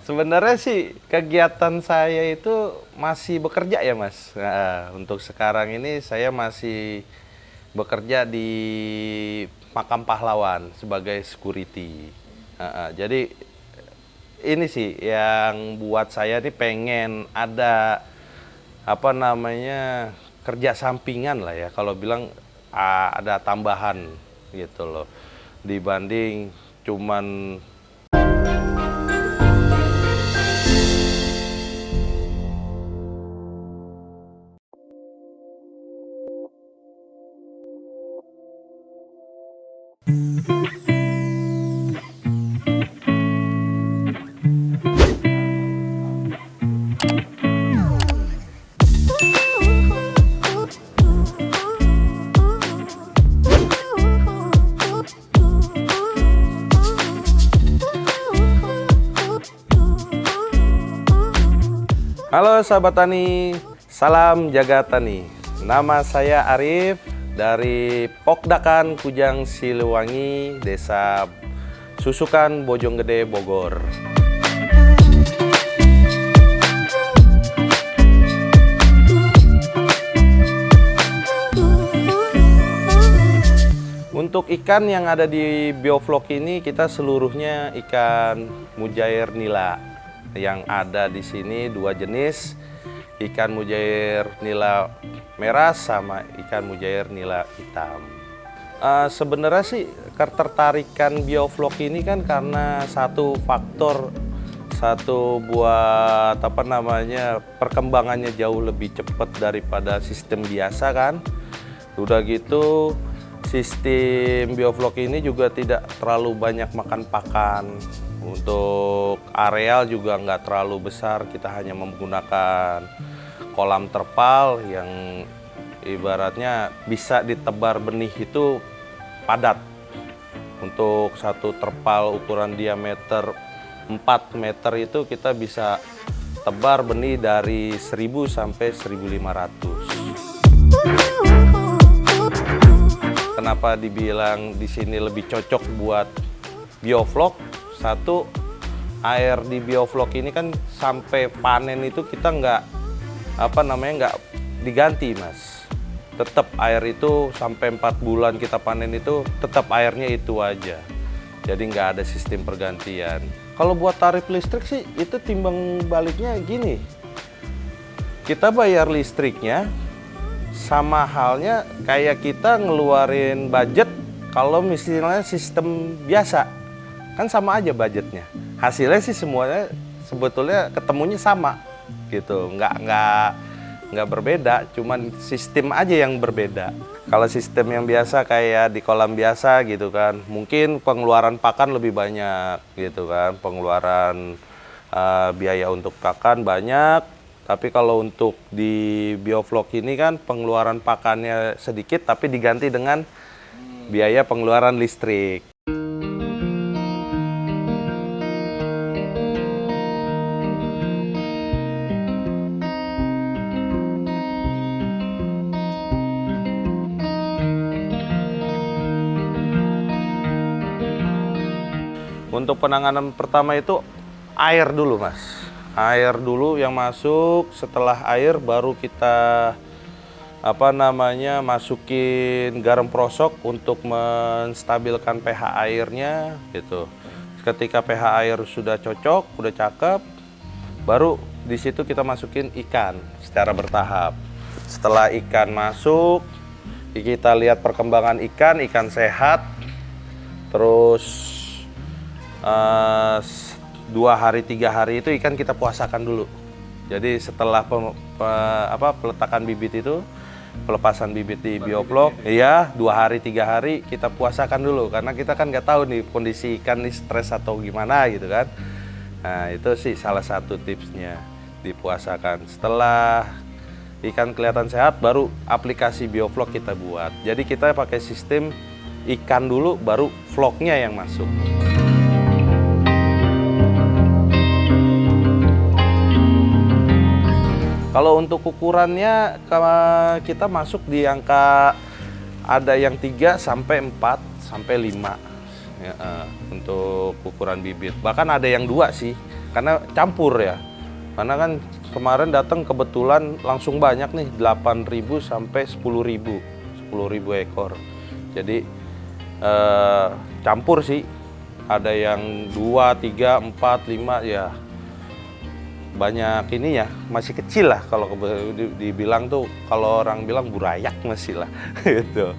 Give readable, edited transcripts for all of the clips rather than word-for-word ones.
Sebenarnya sih kegiatan saya itu masih bekerja ya Mas. Nah, untuk sekarang ini saya masih bekerja di Makam Pahlawan sebagai security. Jadi ini sih yang buat saya nih pengen ada apa namanya kerja sampingan lah ya. Kalau bilang ada tambahan gitu loh dibanding cuman. Halo sahabat tani, salam jaga tani. Nama saya Arif dari Pokdakan Kujang Siliwangi, Desa Susukan, Bojonggede, Bogor. Untuk ikan yang ada di biovlog ini kita seluruhnya ikan mujair nila. Yang ada di sini dua jenis, ikan mujair nila merah sama ikan mujair nila hitam. Sebenarnya sih ketertarikan biovlog ini kan karena satu faktor, satu buat apa namanya perkembangannya jauh lebih cepat daripada sistem biasa kan. Udah gitu sistem biovlog ini juga tidak terlalu banyak makan pakan. Untuk areal juga nggak terlalu besar, kita hanya menggunakan kolam terpal yang ibaratnya bisa ditebar benih itu padat. Untuk satu terpal ukuran diameter 4 meter itu kita bisa tebar benih dari 1000 sampai 1500. Kenapa dibilang di sini lebih cocok buat biovlog? Satu, air di biovlog ini kan sampai panen itu kita nggak diganti Mas. Tetap air itu sampai 4 bulan kita panen itu tetap airnya itu aja. Jadi nggak ada sistem pergantian. Kalau buat tarif listrik sih itu timbang baliknya gini. Kita bayar listriknya sama halnya kayak kita ngeluarin budget kalau misalnya sistem biasa. Kan sama aja budgetnya. Hasilnya sih semuanya sebetulnya ketemunya sama gitu. Nggak berbeda, cuman sistem aja yang berbeda. Kalau sistem yang biasa kayak di kolam biasa gitu kan, mungkin pengeluaran pakan lebih banyak gitu kan. Pengeluaran biaya untuk pakan banyak. Tapi kalau untuk di biovlog ini kan pengeluaran pakannya sedikit tapi diganti dengan biaya pengeluaran listrik. Untuk penanganan pertama itu air dulu Mas. Air dulu yang masuk, setelah air baru kita masukin garam prosok untuk menstabilkan pH airnya gitu. Ketika pH air sudah cocok, udah cakep, baru di situ kita masukin ikan secara bertahap. Setelah ikan masuk, kita lihat perkembangan ikan sehat, terus 2 hari 3 hari itu ikan kita puasakan dulu. Jadi setelah peletakan bibit itu, pelepasan bibit di biovlog, 2 hari 3 hari kita puasakan dulu karena kita kan nggak tahu nih kondisi ikan nih stres atau gimana gitu kan. Nah itu sih salah satu tipsnya, dipuasakan. Setelah ikan kelihatan sehat baru aplikasi biovlog kita buat. Jadi kita pakai sistem ikan dulu baru vlognya yang masuk. Kalau untuk ukurannya kita masuk di angka ada yang 3 sampai 4 sampai 5 ya, untuk ukuran bibit. Bahkan ada yang 2 sih. karena campur ya. Karena kan kemarin datang kebetulan langsung banyak nih, 8.000 sampai 10.000 ekor. Jadi campur sih, ada yang 2, 3, 4, 5 ya. Banyak ini ya, masih kecil lah kalau dibilang tuh, kalau orang bilang burayak masih lah gitu.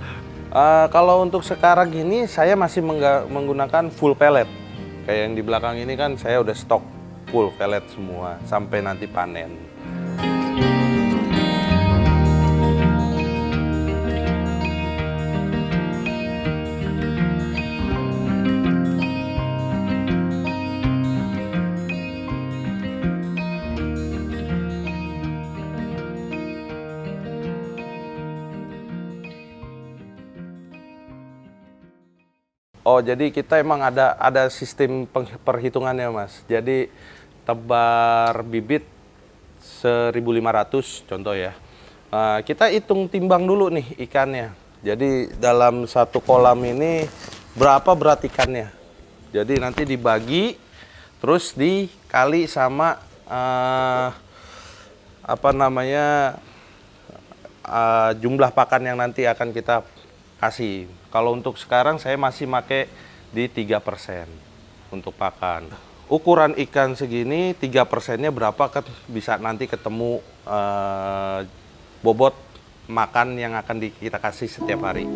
Kalau untuk sekarang ini saya masih menggunakan full pellet. Kayak yang di belakang ini kan saya udah stok full pellet semua sampai nanti panen. Oh, jadi kita emang ada sistem perhitungannya, Mas. Jadi tebar bibit 1.500 contoh ya. Kita hitung timbang dulu nih ikannya. Jadi dalam satu kolam ini berapa berat ikannya. Jadi nanti dibagi, terus dikali sama jumlah pakan yang nanti akan kita kasih. Kalau untuk sekarang saya masih pakai di 3% untuk pakan. Ukuran ikan segini 3%-nya berapa kan bisa nanti ketemu bobot makan yang akan kita kasih setiap hari.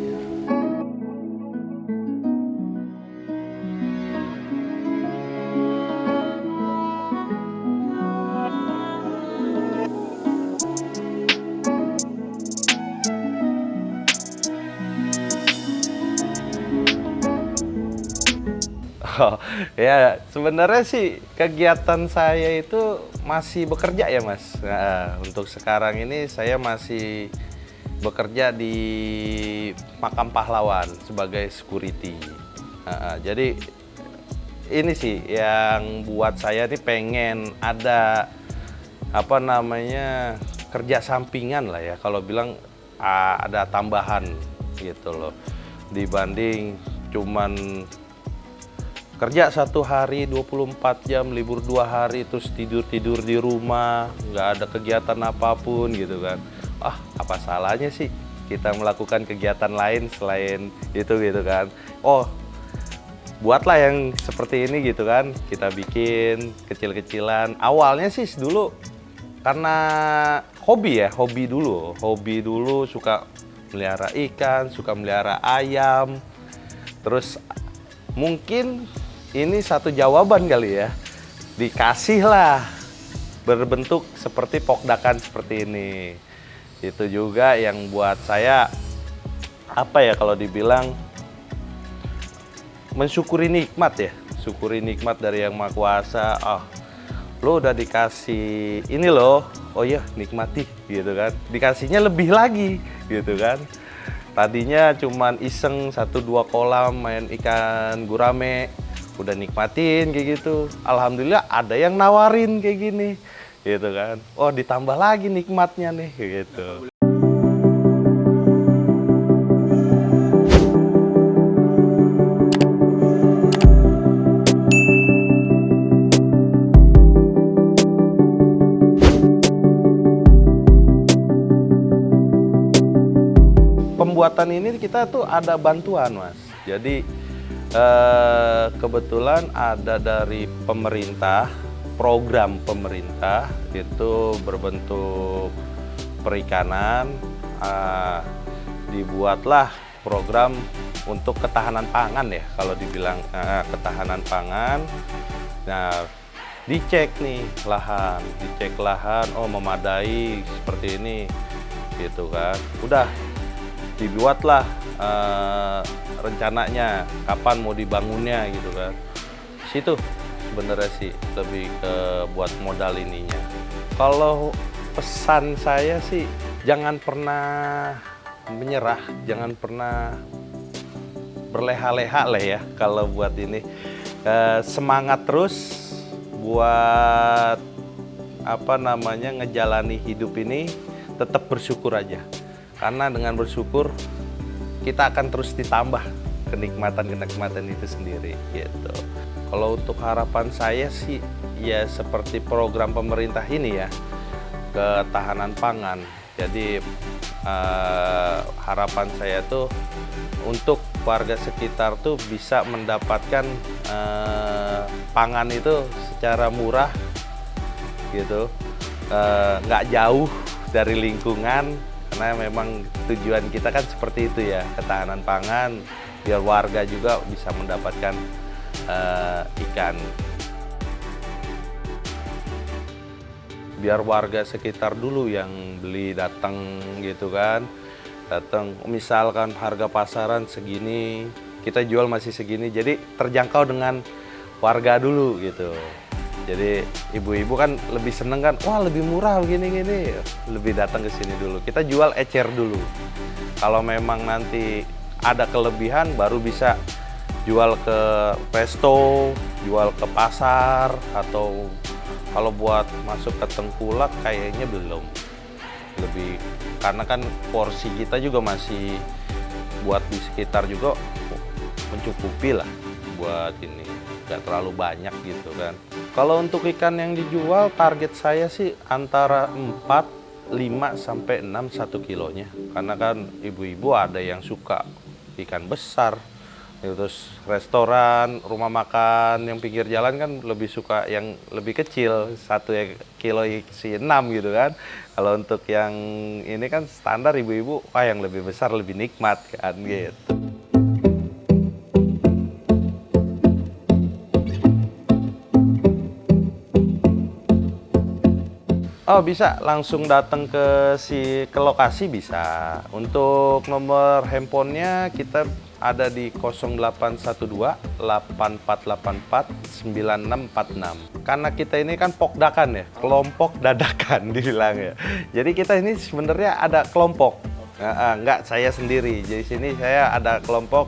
Oh, ya sebenarnya sih kegiatan saya itu masih bekerja ya Mas. Nah, untuk sekarang ini saya masih bekerja di Makam Pahlawan sebagai security. Jadi ini sih yang buat saya nih pengen ada kerja sampingan lah ya. Kalau bilang ada tambahan gitu loh, dibanding cuman kerja satu hari 24 jam, libur 2 hari, terus tidur-tidur di rumah, nggak ada kegiatan apapun gitu kan. Apa salahnya sih kita melakukan kegiatan lain selain itu gitu kan. Buatlah yang seperti ini gitu kan, kita bikin kecil-kecilan. Awalnya sih dulu karena hobi dulu suka melihara ikan, suka melihara ayam. Terus mungkin ini satu jawaban kali ya, dikasihlah berbentuk seperti pokdakan seperti ini. Itu juga yang buat saya kalau dibilang mensyukuri nikmat ya, syukuri nikmat dari Yang Maha Kuasa. Lo udah dikasih ini loh, oh iya nikmati gitu kan, dikasihnya lebih lagi gitu kan. Tadinya cuman iseng 1-2 kolam main ikan gurame, udah nikmatin kayak gitu. Alhamdulillah ada yang nawarin kayak gini gitu kan. Ditambah lagi nikmatnya nih gitu. Pembuatan ini kita tuh ada bantuan Mas. Jadi kebetulan ada dari pemerintah, program pemerintah itu berbentuk perikanan, dibuatlah program untuk ketahanan pangan ya, kalau dibilang ketahanan pangan. Nah, dicek lahan, memadai seperti ini gitu kan. Udah dibuatlah rencananya kapan mau dibangunnya gitu kan. Situ sebenarnya sih lebih ke buat modal ininya. Kalau pesan saya sih jangan pernah menyerah, jangan pernah berleha-leha lah ya kalau buat ini. Semangat terus buat ngejalani hidup ini, tetap bersyukur aja. Karena dengan bersyukur kita akan terus ditambah kenikmatan itu sendiri gitu. Kalau untuk harapan saya sih ya seperti program pemerintah ini ya, ketahanan pangan. Jadi harapan saya tuh untuk warga sekitar tuh bisa mendapatkan pangan itu secara murah gitu, nggak jauh dari lingkungan, karena memang tujuan kita kan seperti itu ya, ketahanan pangan biar warga juga bisa mendapatkan ikan. Biar warga sekitar dulu yang beli, datang gitu kan, datang misalkan harga pasaran segini, kita jual masih segini, jadi terjangkau dengan warga dulu gitu. Jadi ibu-ibu kan lebih seneng kan, wah lebih murah begini-gini, lebih datang ke sini dulu. Kita jual ecer dulu. Kalau memang nanti ada kelebihan baru bisa jual ke resto, jual ke pasar, atau kalau buat masuk ke tengkulak kayaknya belum. Lebih karena kan porsi kita juga masih buat di sekitar juga mencukupi lah buat ini, nggak terlalu banyak gitu kan. Kalau untuk ikan yang dijual, target saya sih antara 4, 5 sampai 6 1 kilonya. Karena kan ibu-ibu ada yang suka ikan besar. Terus restoran, rumah makan yang pinggir jalan kan lebih suka yang lebih kecil, 1 kilo isi 6 gitu kan. Kalau untuk yang ini kan standar ibu-ibu, wah yang lebih besar lebih nikmat kan gitu. Oh bisa, langsung datang ke lokasi bisa. Untuk nomor handphonenya kita ada di 0812 8484 9646. Karena kita ini kan pokdakan ya, kelompok dadakan dibilang ya. Jadi kita ini sebenarnya ada kelompok, enggak saya sendiri. Jadi sini saya ada kelompok,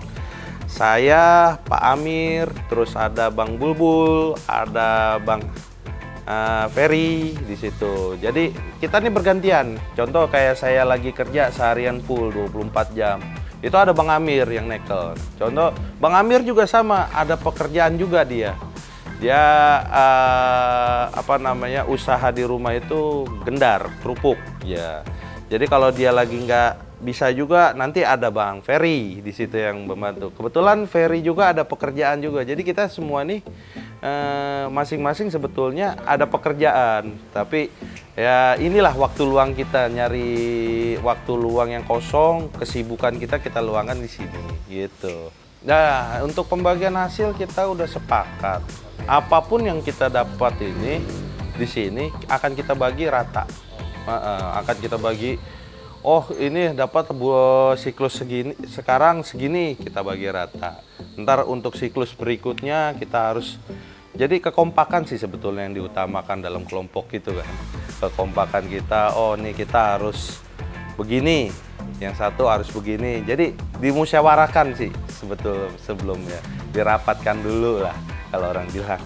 saya, Pak Amir, terus ada Bang Bulbul, ada Bang Ferry di situ. Jadi kita nih bergantian. Contoh kayak saya lagi kerja seharian full 24 jam. Itu ada Bang Amir yang nekel. Contoh Bang Amir juga sama, ada pekerjaan juga dia. Dia usaha di rumah itu gendar, kerupuk ya. Jadi kalau dia lagi nggak bisa juga, nanti ada Bang Ferry di situ yang membantu. Kebetulan Ferry juga ada pekerjaan juga. Jadi kita semua nih masing-masing sebetulnya ada pekerjaan, tapi ya inilah waktu luang kita, nyari waktu luang yang kosong, kesibukan kita luangkan di sini gitu. Nah, untuk pembagian hasil kita udah sepakat. Apapun yang kita dapat ini di sini akan kita bagi rata. Akan kita bagi, oh ini dapat siklus segini, sekarang segini kita bagi rata. Ntar untuk siklus berikutnya kita harus, jadi kekompakan sih sebetulnya yang diutamakan dalam kelompok itu kan. Kekompakan kita, oh nih kita harus begini, yang satu harus begini. Jadi dimusyawarakan sih sebetulnya sebelumnya, dirapatkan dulu lah kalau orang bilang.